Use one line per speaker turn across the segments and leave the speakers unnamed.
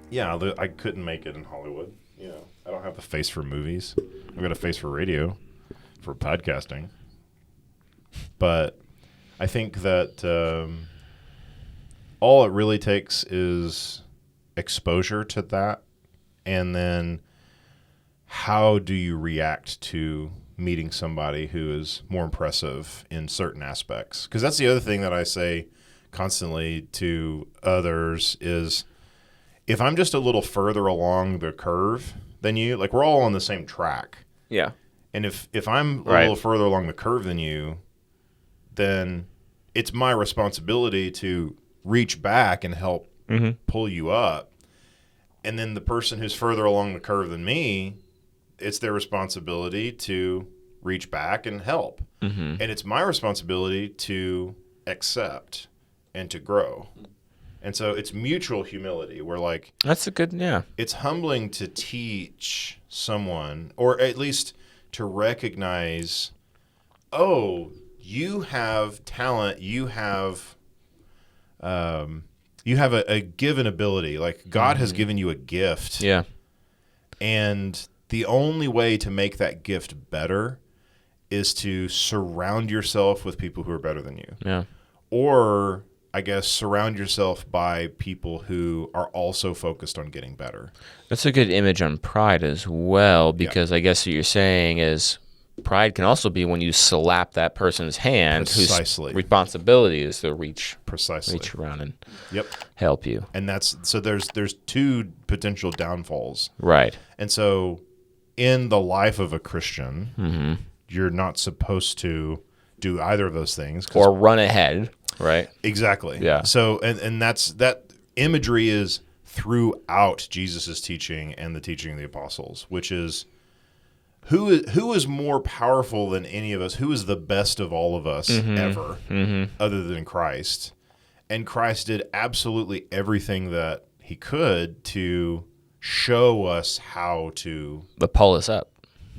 Yeah, I couldn't make it in Hollywood. You know, I don't have the face for movies. I've got a face for radio, for podcasting. But I think that all it really takes is exposure to that, and then how do you react to meeting somebody who is more impressive in certain aspects? Because that's the other thing that I say constantly to others is, if I'm just a little further along the curve than you, like we're all on the same track.
Yeah.
And if I'm a
Right.
little further along the curve than you, then it's my responsibility to reach back and help pull you up. And then the person who's further along the curve than me, it's their responsibility to reach back and help. And it's my responsibility to accept and to grow. And so it's mutual humility. We're like,
That's a good, yeah.
it's humbling to teach someone, or at least to recognize, oh, you have talent, you have a given ability. Like God has given you a gift.
Yeah.
And the only way to make that gift better is to surround yourself with people who are better than you.
Yeah.
Or, I guess, surround yourself by people who are also focused on getting better.
That's a good image on pride as well, because I guess what you're saying is pride can also be when you slap that person's hand
Precisely.
whose responsibility is to reach
Precisely.
around and
Yep.
help you.
And that's so there's two potential downfalls.
Right.
And so in the life of a Christian, you're not supposed to do either of those things.
Or run ahead, right?
Exactly.
Yeah.
So and that imagery is throughout Jesus' teaching and the teaching of the apostles, which is who is more powerful than any of us? Who is the best of all of us ever, other than Christ? And Christ did absolutely everything that he could to show us how to,
But pull us up.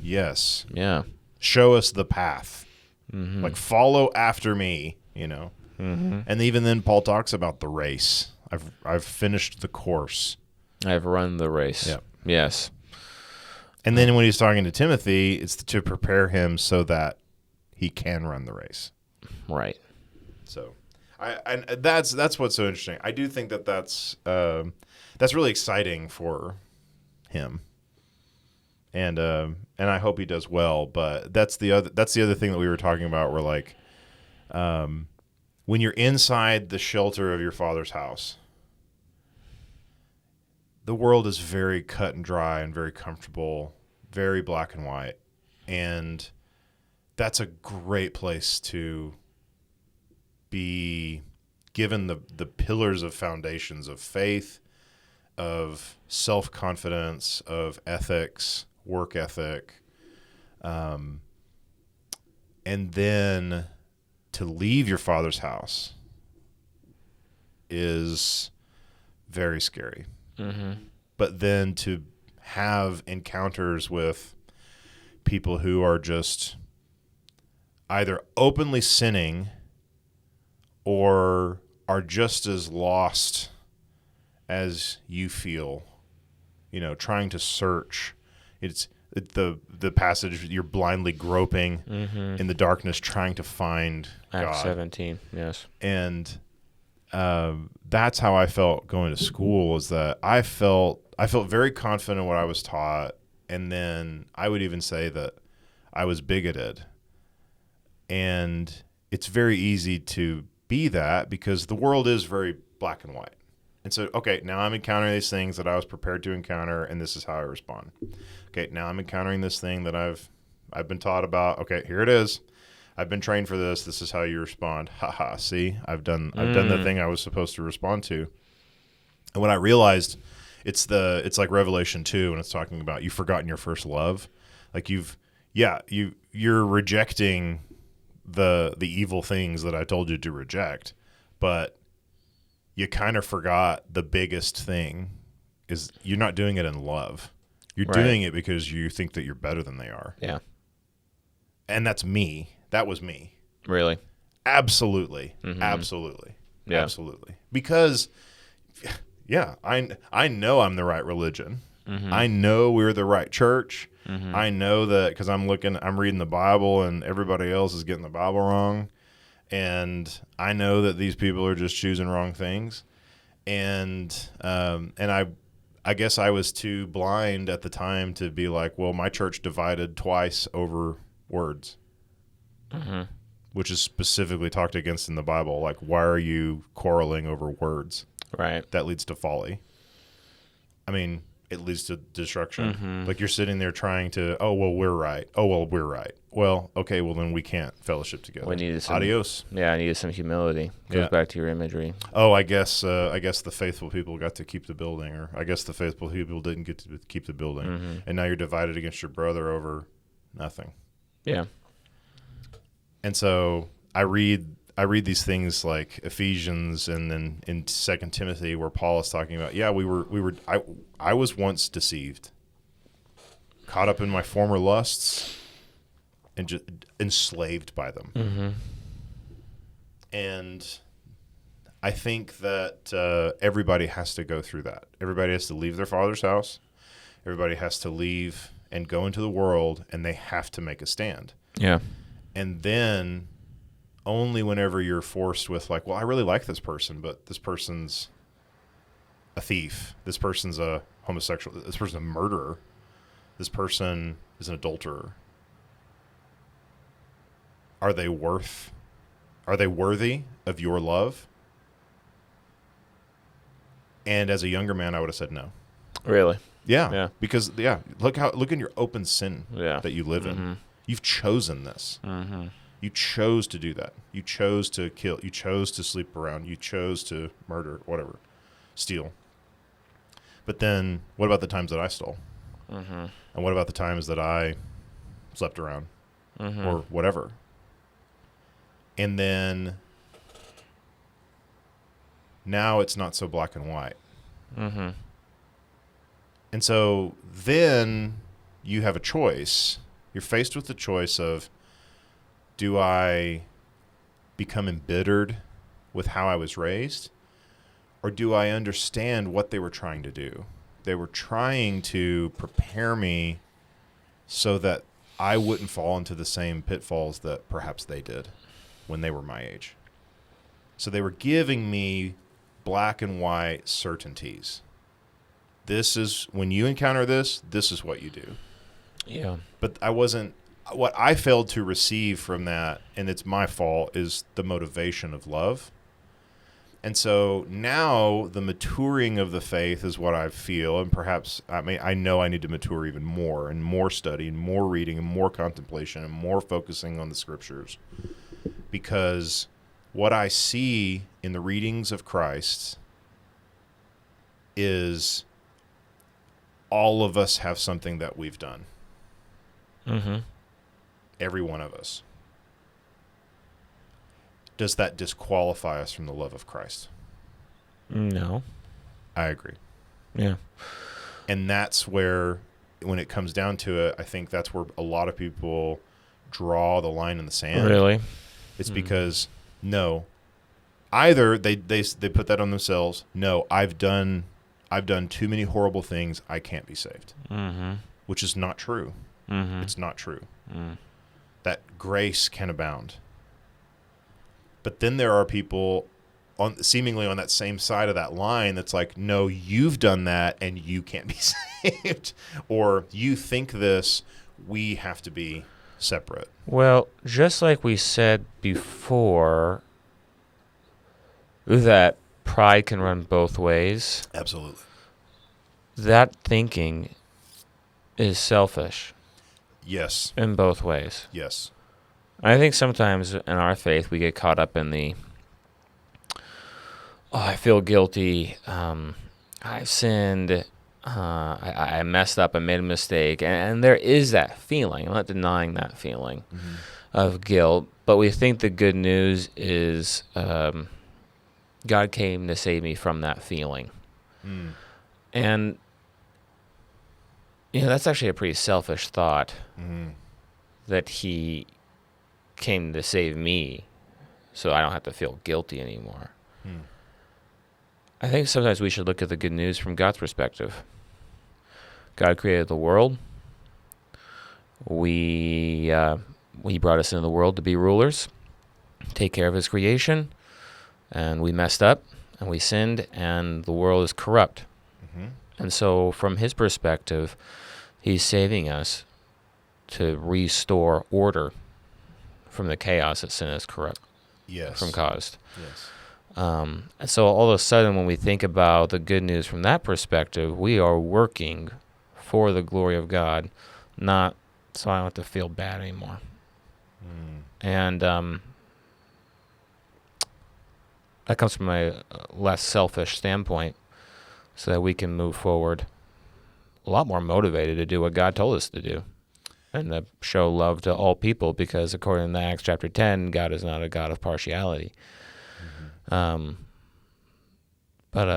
yes,
Yeah.
show us the path. Like, follow after me, you know. And even then, Paul talks about the race. I've finished the course.
I've run the race.
Yep.
Yes.
And then when he's talking to Timothy, it's to prepare him so that he can run the race.
Right.
So, and that's what's so interesting. I do think that's really exciting for him, and I hope he does well. But that's the other thing that we were talking about. We're like, when you're inside the shelter of your Father's house, the world is very cut and dry and very comfortable, very black and white, and that's a great place to be given the pillars of foundations of faith, of self-confidence, of ethics, work ethic, and then to leave your Father's house is very scary. But then to have encounters with people who are just either openly sinning or are just as lost as you feel, you know, trying to search. It's the passage, you're blindly groping in the darkness trying to find
Acts
God.
17, yes.
And that's how I felt going to school, is that I felt very confident in what I was taught, and then I would even say that I was bigoted. And it's very easy to be that because the world is very black and white. And so, okay, now I'm encountering these things that I was prepared to encounter, and this is how I respond. Okay, now I'm encountering this thing that I've been taught about. Okay, here it is. I've been trained for this. This is how you respond. Haha, see? I've done the thing I was supposed to respond to. And when I realized it's like Revelation 2 when it's talking about you've forgotten your first love. Like you're rejecting the evil things that I told you to reject, but you kind of forgot the biggest thing is you're not doing it in love. You're doing it because you think that you're better than they are.
Yeah.
And that's me. That was me.
Really?
Absolutely. Absolutely.
Yeah.
Absolutely. Because Yeah, I know I'm the right religion.
Mm-hmm.
I know we're the right church.
Mm-hmm.
I know that because I'm reading the Bible, and everybody else is getting the Bible wrong. And I know that these people are just choosing wrong things. And I guess I was too blind at the time to be like, well, my church divided twice over words,
Mm-hmm.
which is specifically talked against in the Bible. Like, why are you quarreling over words?
Right.
That leads to folly. I mean, it leads to destruction.
Mm-hmm.
Like, you're sitting there trying to, oh, well, we're right. Oh, well, we're right. Well, okay, well, then we can't fellowship together.
We needed some,
Adios.
Yeah, I needed some humility. Goes
Yeah.
back to your imagery.
Oh, I guess the faithful people got to keep the building, or I guess the faithful people didn't get to keep the building.
Mm-hmm.
And now you're divided against your brother over nothing.
Yeah.
And so I read these things like Ephesians, and then in 2 Timothy where Paul is talking about, I was once deceived, caught up in my former lusts, and just enslaved by them.
Mm-hmm.
And I think that everybody has to go through that. Everybody has to leave their father's house. Everybody has to leave and go into the world, and they have to make a stand.
Yeah.
And then only whenever you're forced with, like, well, I really like this person, but this person's a thief. This person's a homosexual. This person's a murderer. This person is an adulterer. Are they worthy of your love? And as a younger man, I would have said no.
Really?
Yeah. Because look in your open sin that you live
Mm-hmm.
in. You've chosen this.
Mm-hmm.
You chose to do that. You chose to kill. You chose to sleep around. You chose to murder, whatever, steal. But then, what about the times that I stole?
Mm-hmm.
And what about the times that I slept around,
Mm-hmm.
or whatever? And then now it's not so black and white.
Mm-hmm.
And so then you have a choice. You're faced with the choice of, do I become embittered with how I was raised, or do I understand what they were trying to do? They were trying to prepare me so that I wouldn't fall into the same pitfalls that perhaps they did when they were my age. So they were giving me black and white certainties. This is, when you encounter this is what you do.
Yeah.
But what I failed to receive from that, and it's my fault, is the motivation of love. And so now the maturing of the faith is what I feel, and perhaps, I know I need to mature even more, and more study, and more reading, and more contemplation, and more focusing on the scriptures. Because what I see in the readings of Christ is all of us have something that we've done.
Mm-hmm.
Every one of us. Does that disqualify us from the love of Christ?
No.
I agree.
Yeah.
And that's where, when it comes down to it, I think that's where a lot of people draw the line in the sand.
Really?
It's because, no, either they put that on themselves. No, I've done too many horrible things. I can't be saved.
Mm-hmm.
Which is not true.
Mm-hmm.
It's not true.
Mm.
That grace can abound. But then there are people seemingly on that same side of that line that's like, no, you've done that and you can't be saved. Or you think this, we have to be separate.
Well, just like we said before, that pride can run both ways.
Absolutely.
That thinking is selfish
Yes.
in both ways.
Yes.
I think sometimes in our faith we get caught up in the, I feel guilty, I've sinned, I messed up, I made a mistake, and there is that feeling. I'm not denying that feeling of guilt, but we think the good news is God came to save me from that feeling.
Mm.
And, that's actually a pretty selfish thought, that he came to save me so I don't have to feel guilty anymore. I think sometimes we should look at the good news from God's perspective. God created the world. He brought us into the world to be rulers, take care of his creation, and we messed up, and we sinned, and the world is corrupt.
Mm-hmm.
And so from his perspective, he's saving us to restore order from the chaos that sin has caused.
Yes.
And so all of a sudden, when we think about the good news from that perspective, we are working for the glory of God, not so I don't have to feel bad anymore. And that comes from a less selfish standpoint, so that we can move forward a lot more motivated to do what God told us to do, and to show love to all people, because according to Acts chapter 10, God is not a God of partiality. Mm-hmm. But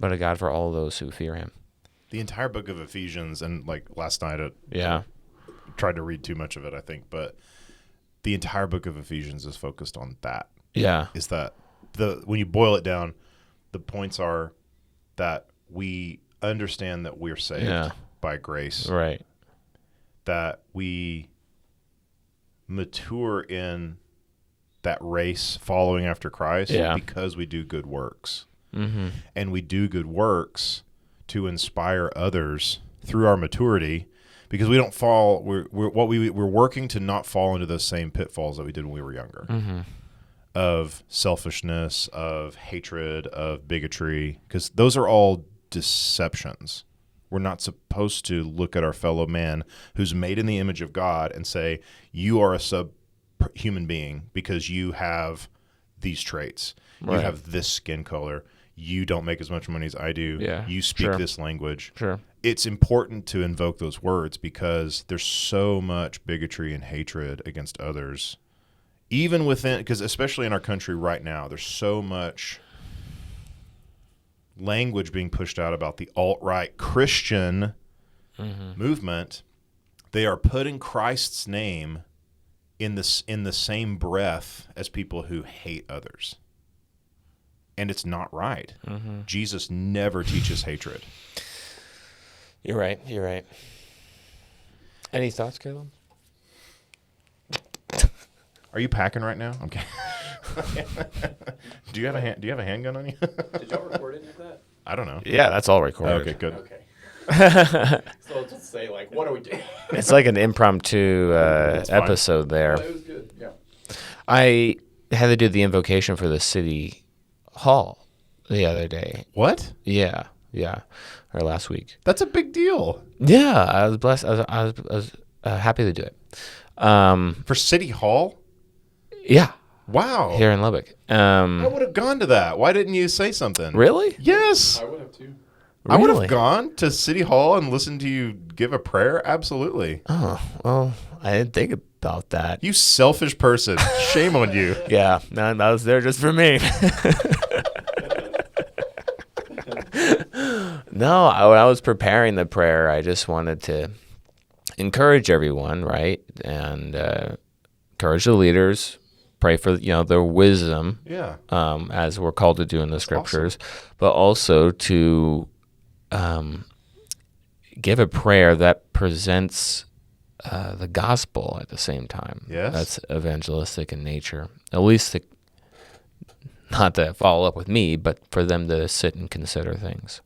a God for all those who fear him.
The entire book of Ephesians, and like last night
Yeah.
tried to read too much of it, I think, but the entire book of Ephesians is focused on that.
Yeah.
Is that when you boil it down, the points are that we understand that we're saved by grace.
Right.
That we mature in that race following after Christ because we do good works.
Mm-hmm.
And we do good works to inspire others through our maturity, because we don't fall. We're working to not fall into those same pitfalls that we did when we were younger, of selfishness, of hatred, of bigotry, because those are all deceptions. We're not supposed to look at our fellow man who's made in the image of God and say, you are a subhuman being because you have these traits. Right. You have this skin color. You don't make as much money as I do.
Yeah,
you speak this language.
Sure.
It's important to invoke those words, because there's so much bigotry and hatred against others, even within, because especially in our country right now, there's so much language being pushed out about the alt-right Christian movement. They are putting Christ's name in the same breath as people who hate others. And it's not right. Mm-hmm. Jesus never teaches hatred.
You're right. Any thoughts, Caleb?
Are you packing right now? Okay. Do you have a handgun on you?
Did y'all record any of that?
I don't know.
Yeah, that's all recorded.
Okay, good.
Okay. So I'll just say, like, what are we doing?
It's like an impromptu episode there.
It was good. Yeah.
I had to do the invocation for the city hall the other day.
What?
Yeah, or last week.
That's a big deal.
Yeah, I was blessed. I was happy to do it.
For City Hall?
Yeah.
Wow.
Here in Lubbock.
I would have gone to that. Why didn't you say something?
Really?
Yes.
I would have too.
I would have gone to City Hall and listened to you give a prayer. Absolutely.
Oh, well, I didn't think about that.
You selfish person. Shame on you.
Yeah, no, that was there just for me. No, when I was preparing the prayer, I just wanted to encourage everyone, right? And encourage the leaders, pray for their wisdom, as we're called to do in the scriptures, but also to give a prayer that presents the gospel at the same time.
Yes.
That's evangelistic in nature. At least not to follow up with me, but for them to sit and consider things.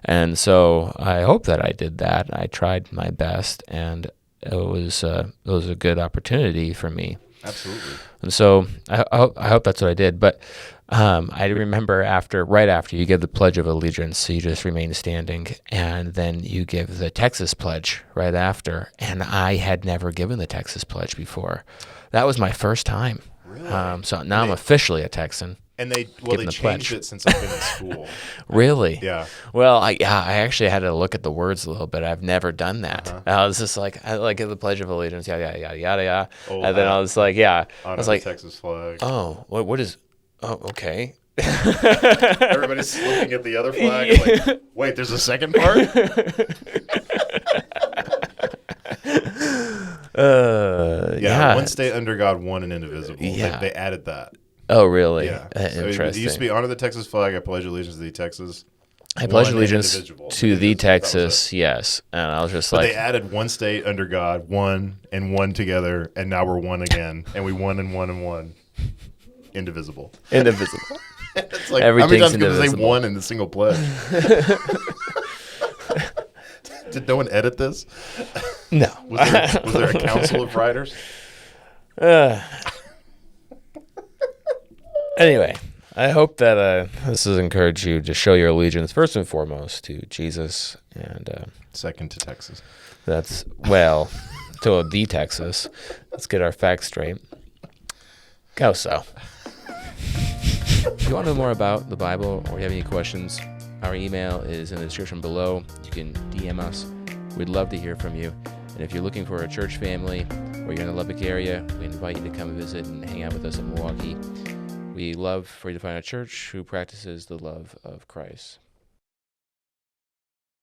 And so I hope that I did that. I tried my best, and it was a good opportunity for me.
Absolutely.
And so I hope that's what I did. But I remember right after you give the Pledge of Allegiance, you just remain standing, and then you give the Texas Pledge right after. And I had never given the Texas Pledge before. That was my first time.
Really?
So now I'm officially a Texan.
And they changed
pledge.
it since I've been in school.
Really?
Yeah.
Well, I actually had to look at the words a little bit. I've never done that. I was just like, I give the Pledge of Allegiance, yada yada yada yada. And then I was like, I was like,
Texas flag.
Oh, what is? Oh, okay.
Everybody's looking at the other flag. And like, wait, there's a second part.
Yeah.
One state under God, one and indivisible.
Yeah.
They added that.
Oh, really?
Yeah. So it
Interesting.
used to be honor the Texas flag. I pledge allegiance to the Texas.
I pledge
One
allegiance
indivisible.
to the
That was it.
Texas, yes. And I was just
But
like,
they added one state under God, one and one together, and now we're one again, and we won and one and one, indivisible.
indivisible.
It's like
Everything's
how many times can they say
indivisible.
one in the single pledge? Did no one edit this?
No.
Was there a council of writers?
Anyway, I hope that this has encouraged you to show your allegiance first and foremost to Jesus, and
Second to Texas.
that's to the Texas. Let's get our facts straight. Go so. If you want to know more about the Bible or you have any questions, our email is in the description below. You can DM us. We'd love to hear from you. And if you're looking for a church family or you're in the Lubbock area, we invite you to come visit and hang out with us in Milwaukee. We love for you to find a church who practices the love of Christ.